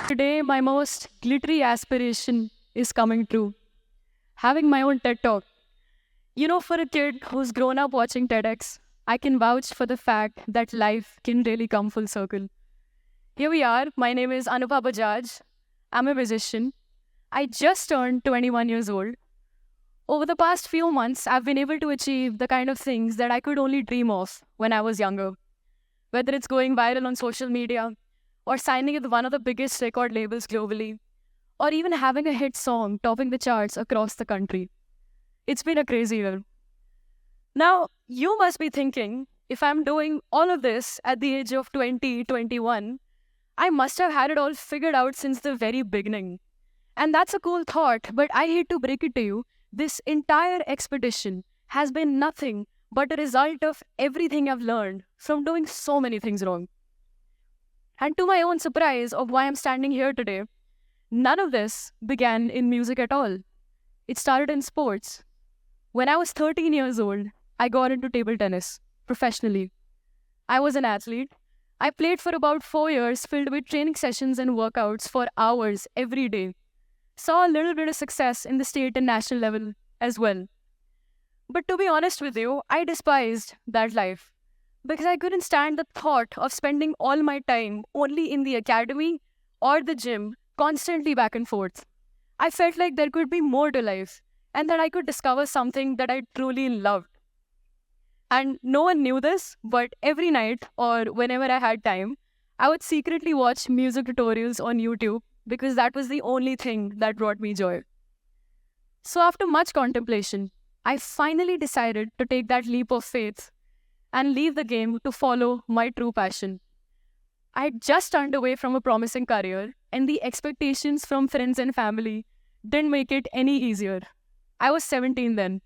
Today, my most glittery aspiration is coming true. Having my own TED Talk. For a kid who's grown up watching TEDx, I can vouch for the fact that life can really come full circle. Here we are. My name is Anubha Bajaj. I'm a musician. I just turned 21 years old. Over the past few months, I've been able to achieve the kind of things that I could only dream of when I was younger. Whether it's going viral on social media, or signing with one of the biggest record labels globally, or even having a hit song topping the charts across the country. It's been a crazy year. Now, you must be thinking, if I'm doing all of this at the age of 20, 21, I must have had it all figured out since the very beginning. And that's a cool thought, but I hate to break it to you, this entire expedition has been nothing but a result of everything I've learned from doing so many things wrong. And to my own surprise of why I'm standing here today, none of this began in music at all. It started in sports. When I was 13 years old, I got into table tennis professionally. I was an athlete. I played for about 4 years, filled with training sessions and workouts for hours every day. Saw a little bit of success in the state and national level as well. But to be honest with you, I despised that life, because I couldn't stand the thought of spending all my time only in the academy or the gym, constantly back and forth. I felt like there could be more to life and that I could discover something that I truly loved. And no one knew this, but every night or whenever I had time, I would secretly watch music tutorials on YouTube because that was the only thing that brought me joy. So after much contemplation, I finally decided to take that leap of faith and leave the game to follow my true passion. I had just turned away from a promising career, and the expectations from friends and family didn't make it any easier. I was 17 then,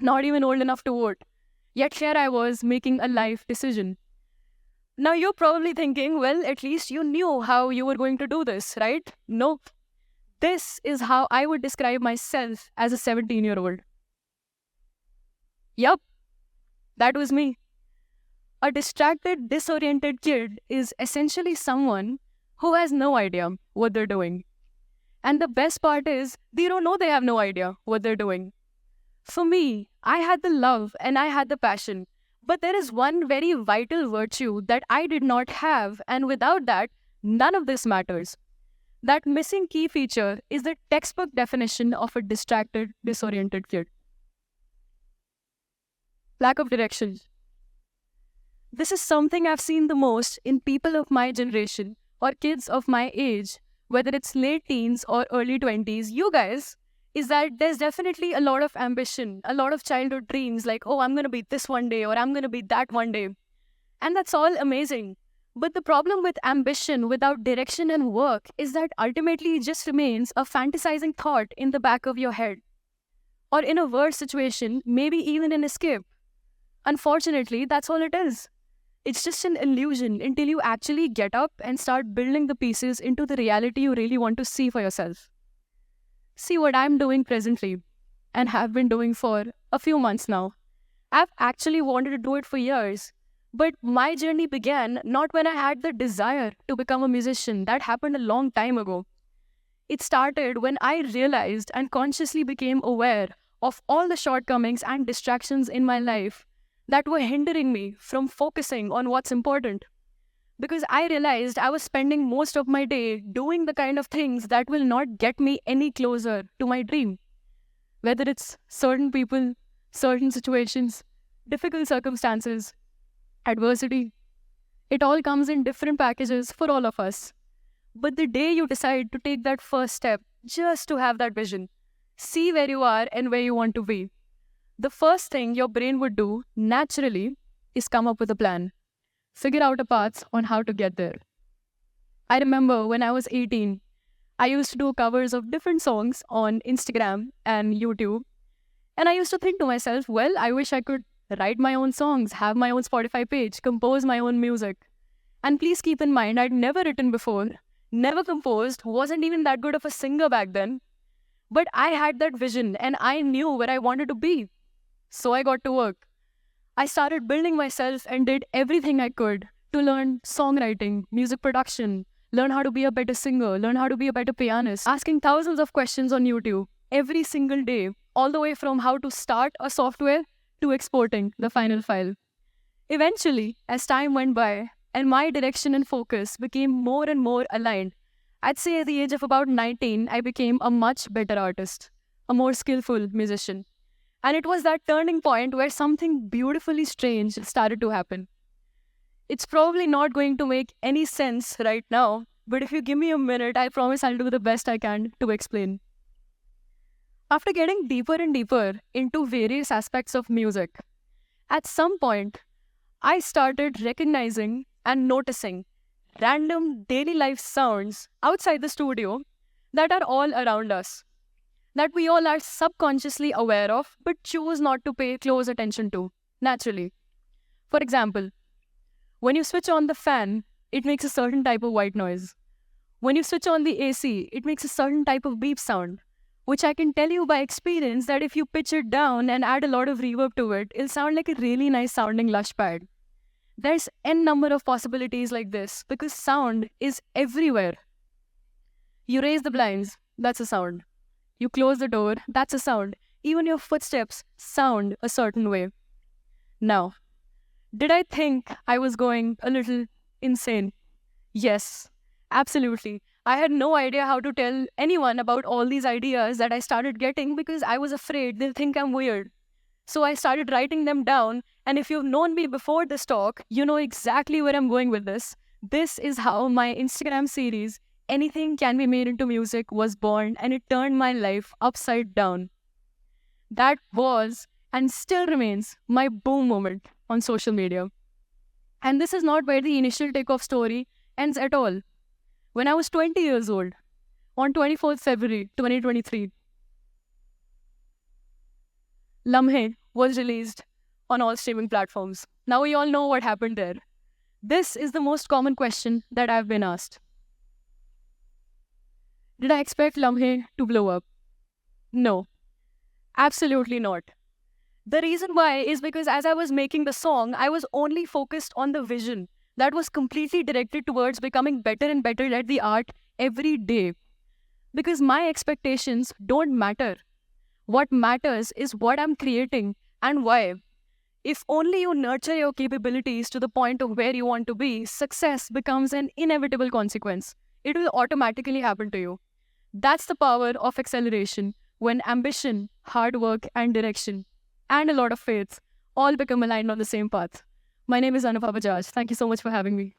not even old enough to vote, yet here I was making a life decision. Now you're probably thinking, well, at least you knew how you were going to do this, right? Nope. This is how I would describe myself as a 17-year-old. Yup. That was me. A distracted, disoriented kid is essentially someone who has no idea what they're doing. And the best part is, they don't know they have no idea what they're doing. For me, I had the love and I had the passion, but there is one very vital virtue that I did not have, and without that, none of this matters. That missing key feature is the textbook definition of a distracted, disoriented kid. Lack of direction. This is something I've seen the most in people of my generation or kids of my age, whether it's late teens or early 20s. You guys, is that there's definitely a lot of ambition, a lot of childhood dreams like, oh, I'm going to be this one day or I'm going to be that one day. And that's all amazing. But the problem with ambition without direction and work is that ultimately it just remains a fantasizing thought in the back of your head. Or in a worse situation, maybe even an escape. Unfortunately, that's all it is. It's just an illusion until you actually get up and start building the pieces into the reality you really want to see for yourself. See what I'm doing presently and have been doing for a few months now. I've actually wanted to do it for years, but my journey began not when I had the desire to become a musician. That happened a long time ago. It started when I realized and consciously became aware of all the shortcomings and distractions in my life that were hindering me from focusing on what's important. Because I realized I was spending most of my day doing the kind of things that will not get me any closer to my dream. Whether it's certain people, certain situations, difficult circumstances, adversity, it all comes in different packages for all of us. But the day you decide to take that first step, just to have that vision, see where you are and where you want to be, the first thing your brain would do, naturally, is come up with a plan. Figure out a path on how to get there. I remember when I was 18, I used to do covers of different songs on Instagram and YouTube. And I used to think to myself, well, I wish I could write my own songs, have my own Spotify page, compose my own music. And please keep in mind, I'd never written before, never composed, wasn't even that good of a singer back then. But I had that vision and I knew where I wanted to be. So I got to work. I started building myself and did everything I could to learn songwriting, music production, learn how to be a better singer, learn how to be a better pianist, asking thousands of questions on YouTube every single day, all the way from how to start a software to exporting the final file. Eventually, as time went by and my direction and focus became more and more aligned, I'd say at the age of about 19, I became a much better artist, a more skillful musician. And it was that turning point where something beautifully strange started to happen. It's probably not going to make any sense right now, but if you give me a minute, I promise I'll do the best I can to explain. After getting deeper and deeper into various aspects of music, at some point, I started recognizing and noticing random daily life sounds outside the studio that are all around us, that we all are subconsciously aware of but choose not to pay close attention to, naturally. For example, when you switch on the fan, it makes a certain type of white noise. When you switch on the AC, it makes a certain type of beep sound, which I can tell you by experience that if you pitch it down and add a lot of reverb to it, it'll sound like a really nice sounding lush pad. There's n number of possibilities like this because sound is everywhere. You raise the blinds, that's a sound. You close the door, that's a sound. Even your footsteps sound a certain way. Now, did I think I was going a little insane? Yes, absolutely. I had no idea how to tell anyone about all these ideas that I started getting because I was afraid they'll think I'm weird. So I started writing them down, and if you've known me before this talk, you know exactly where I'm going with this. This is how my Instagram series, Anything Can Be Made Into Music, was born, and it turned my life upside down. That was, and still remains, my boom moment on social media. And this is not where the initial takeoff story ends at all. When I was 20 years old, on 24th February 2023, Lamhe was released on all streaming platforms. Now we all know what happened there. This is the most common question that I've been asked. Did I expect Lamhe to blow up? No, absolutely not. The reason why is because as I was making the song, I was only focused on the vision that was completely directed towards becoming better and better at the art every day. Because my expectations don't matter. What matters is what I'm creating and why. If only you nurture your capabilities to the point of where you want to be, success becomes an inevitable consequence. It will automatically happen to you. That's the power of acceleration, when ambition, hard work, and direction, and a lot of faith all become aligned on the same path. My name is Anupha Bajaj. Thank you so much for having me.